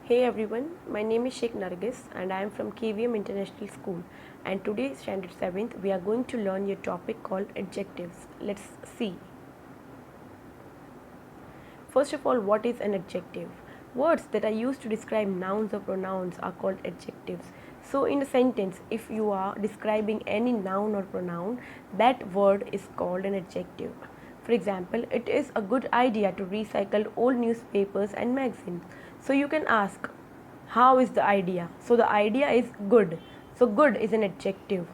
Hey everyone, my name is Sheikh Nargis and I am from KVM International School, and today standard 7th we are going to learn a topic called adjectives. Let's see. First of all, what is an adjective? Words that are used to describe nouns or pronouns are called adjectives. So in a sentence, if you are describing any noun or pronoun, that word is called an adjective. For example, it is a good idea to recycle old newspapers and magazines. So you can ask, how is the idea? So the idea is good. So good is an adjective.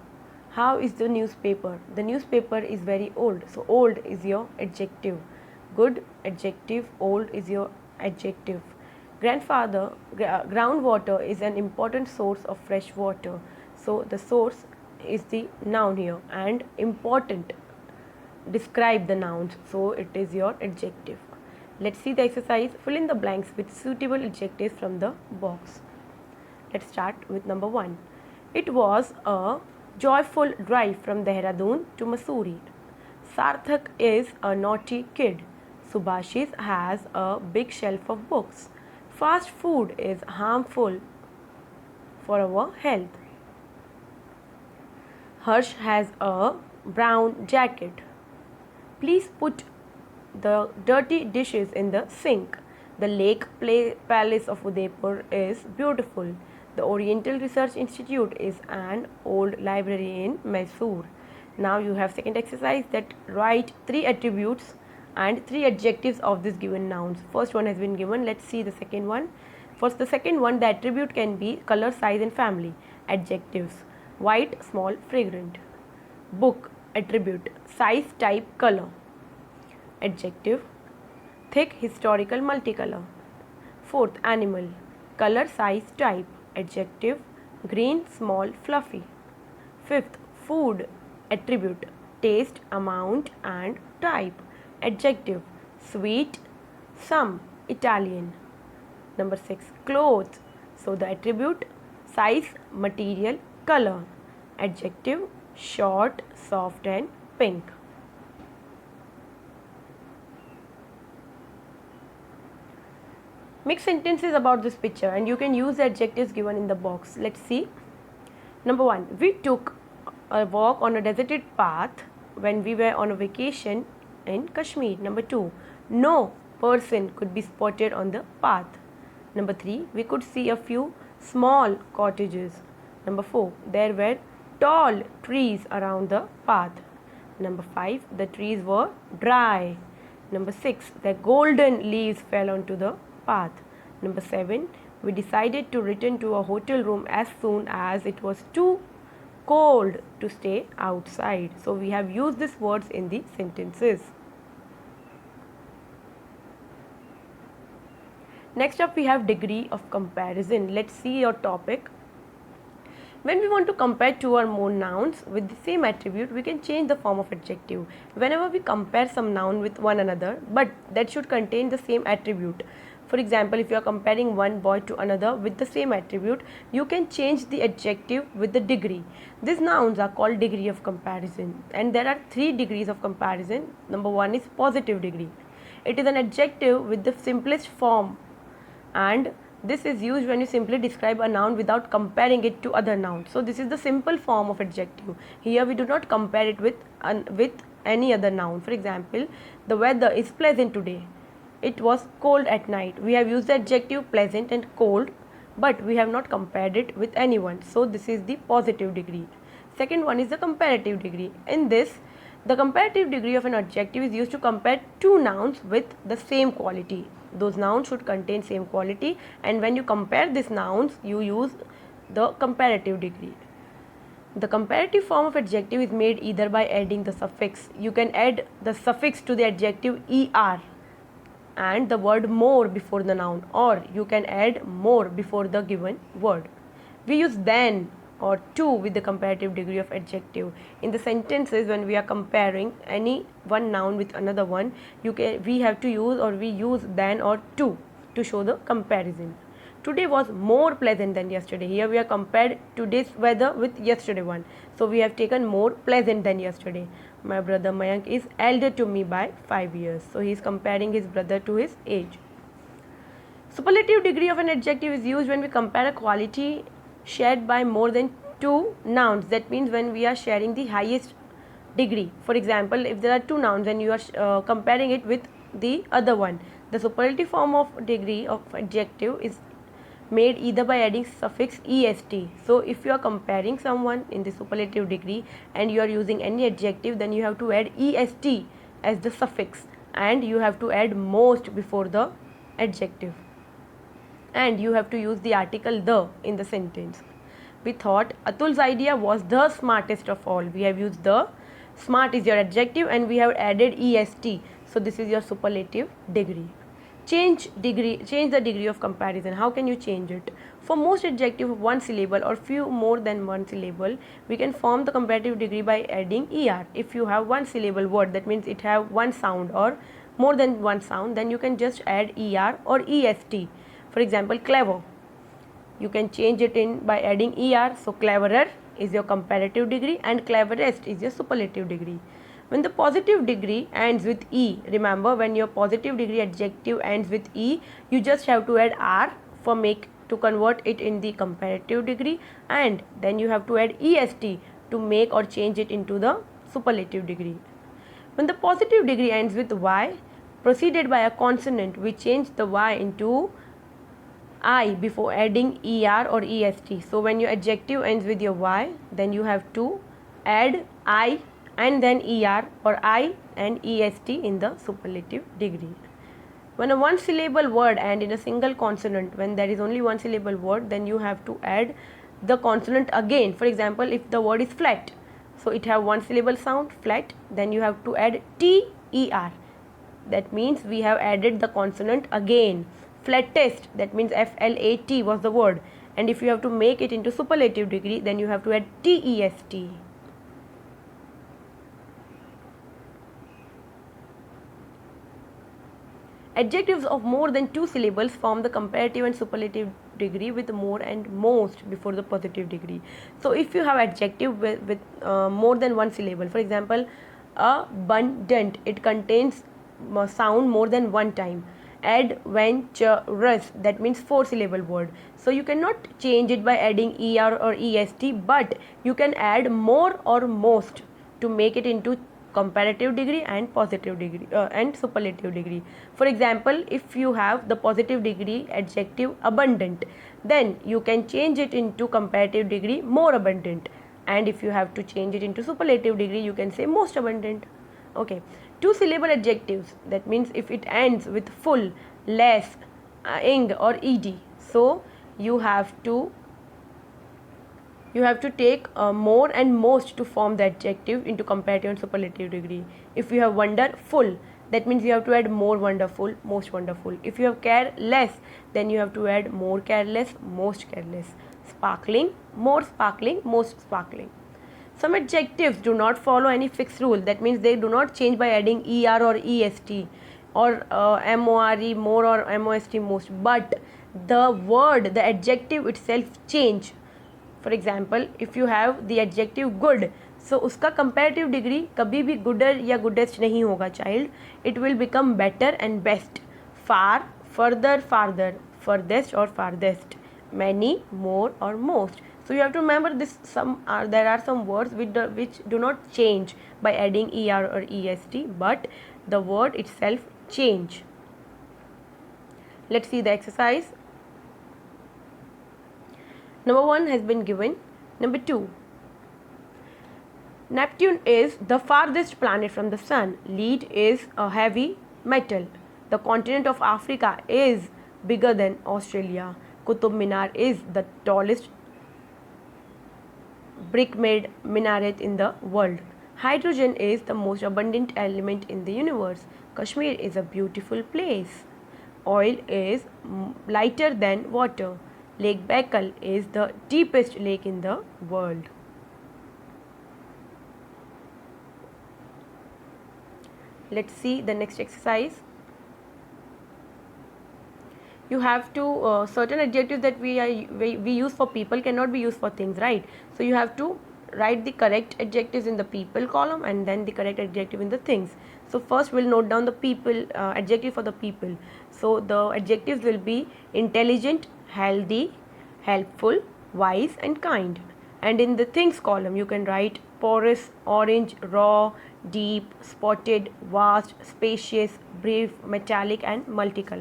How is the newspaper? The newspaper is very old. So old is your adjective. Good adjective, old is your adjective. Groundwater is an important source of fresh water. So the source is the noun here, and important describe the nouns, so it is your adjective. Let's see the exercise. Fill in the blanks with suitable adjectives from the box. Let's start with number 1. It was a joyful drive from Dehradun to Mussoorie. Sarthak is a naughty kid. Subhashis has a big shelf of books. Fast food is harmful for our health. Harsh has a brown jacket. Please put the dirty dishes in the sink. The Lake Palace of Udaipur is beautiful. The Oriental Research Institute is an old library in Mysore. Now you have second exercise, that write 3 attributes and 3 adjectives of this given nouns. First one has been given. Let's see the second one. First, the second one, the attribute can be color, size and family. Adjectives: white, small, fragrant. Book, attribute: size, type, color. Adjective: thick, historical, multicolor. Fourth, animal: color, size, type. Adjective: green, small, fluffy. Fifth, food, attribute: taste, amount and type. Adjective: sweet, some, Italian. Number 6, clothes. So the attribute: size, material, color. Adjective: short, soft and pink. Make sentences about this picture and you can use the adjectives given in the box. Let's see. Number 1, we took a walk on a deserted path when we were on a vacation in Kashmir. Number 2, no person could be spotted on the path. Number 3, we could see a few small cottages. Number 4, there were tall trees around the path. Number 5, the trees were dry. Number 6, the golden leaves fell onto the path. Number 7, we decided to return to a hotel room as soon as it was too cold to stay outside. So we have used these words in the sentences. Next up we have degree of comparison. Let's see your topic. When we want to compare 2 or more nouns with the same attribute, we can change the form of adjective. Whenever we compare some noun with one another, but that should contain the same attribute. For example, if you are comparing one boy to another with the same attribute, you can change the adjective with the degree. These nouns are called degree of comparison, and there are 3 degrees of comparison. Number 1 is positive degree. It is an adjective with the simplest form, and this is used when you simply describe a noun without comparing it to other nouns. So this is the simple form of adjective. Here we do not compare it with any other noun. For example, the weather is pleasant today. It was cold at night. We have used the adjective pleasant and cold, but we have not compared it with anyone. So this is the positive degree. Second one is the comparative degree. In this, the comparative degree of an adjective is used to compare 2 nouns with the same quality. Those nouns should contain same quality, and when you compare these nouns, you use the comparative degree. The comparative form of adjective is made either by adding the suffix. You can add the suffix to the adjective er and the word more before the noun, or you can add more before the given word. We use than or to with the comparative degree of adjective. In the sentences, when we are comparing any one noun with another one, we have to use, or we use than or to show the comparison. Today was more pleasant than yesterday. Here we are compared today's weather with yesterday one. So we have taken more pleasant than yesterday. My brother Mayank is elder to me by 5 years. So he is comparing his brother to his age. So Superlative degree of an adjective is used when we compare a quality shared by more than two nouns. That means when we are sharing the highest degree. For example, if there are two nouns and you are comparing it with the other one, the superlative form of degree of adjective is made either by adding suffix est. So if you are comparing someone in the superlative degree and you are using any adjective, then you have to add est as the suffix, and you have to add most before the adjective, and you have to use the article the in the sentence. We thought Atul's idea was the smartest of all. We have used the, smart is your adjective, and we have added est. So this is your superlative degree. Change the degree of comparison. How can you change it? For most adjective of one syllable or few more than one syllable, we can form the comparative degree by adding er. If you have one syllable word, that means it have one sound or more than one sound, then you can just add er or est. For example, clever, you can change it in by adding er. So cleverer is your comparative degree and cleverest is your superlative degree. When the positive degree ends with e, remember when your positive degree adjective ends with e, you just have to add r for to convert it in the comparative degree, and then you have to add est to make or change it into the superlative degree. When the positive degree ends with y preceded by a consonant, we change the y into I before adding er or est. So when your adjective ends with your y, then you have to add I and then er or I and est in the superlative degree. When a one syllable word ends in a single consonant, when there is only one syllable word, then you have to add the consonant again. For example, if the word is flat, so it have one syllable sound, flat, then you have to add ter. That means we have added the consonant again. Flattest, that means flat was the word, and if you have to make it into superlative degree, then you have to add test. Adjectives of more than two syllables form the comparative and superlative degree with more and most before the positive degree. So if you have adjective with more than one syllable, for example, abundant, it contains sound more than one time. Adventurous, that means four syllable word. So you cannot change it by adding er or est, but you can add more or most to make it into comparative degree and positive degree and superlative degree. For example, if you have the positive degree adjective abundant, then you can change it into comparative degree more abundant, and if you have to change it into superlative degree, you can say most abundant. Okay, two syllable adjectives, that means if it ends with full, less, ing or ed, so you have to take more and most to form the adjective into comparative and superlative degree. If you have wonderful, that means you have to add more wonderful, most wonderful. If you have careless, then you have to add more careless, most careless. Sparkling, more sparkling, most sparkling. Some adjectives do not follow any fixed rule, that means they do not change by adding er or est or more, more, or most, most, but the adjective itself change. For example, if you have the adjective good, so उसका comparative degree कभी भी gooder या goodest नहीं होगा child, it will become better and best. Far, further, farther, furthest or farthest, many, more or most. So you have to remember this. There are some words which do not change by adding er or est, but the word itself change. Let's see the exercise. Number 1 has been given. Number 2. Neptune is the farthest planet from the sun. Lead is a heavy metal. The continent of Africa is bigger than Australia. Qutub Minar is the tallest brick-made minaret in the world. Hydrogen is the most abundant element in the universe. Kashmir is a beautiful place. Oil is lighter than water. Lake Baikal is the deepest lake in the world. Let's see the next exercise. You have to certain adjectives that we use for people cannot be used for things, right? So you have to write the correct adjectives in the people column and then the correct adjective in the things. So first we'll note down the people adjective for the people. So the adjectives will be intelligent, healthy, helpful, wise and kind. And in the things column you can write porous, orange, raw, deep, spotted, vast, spacious, brave, metallic and multicolor.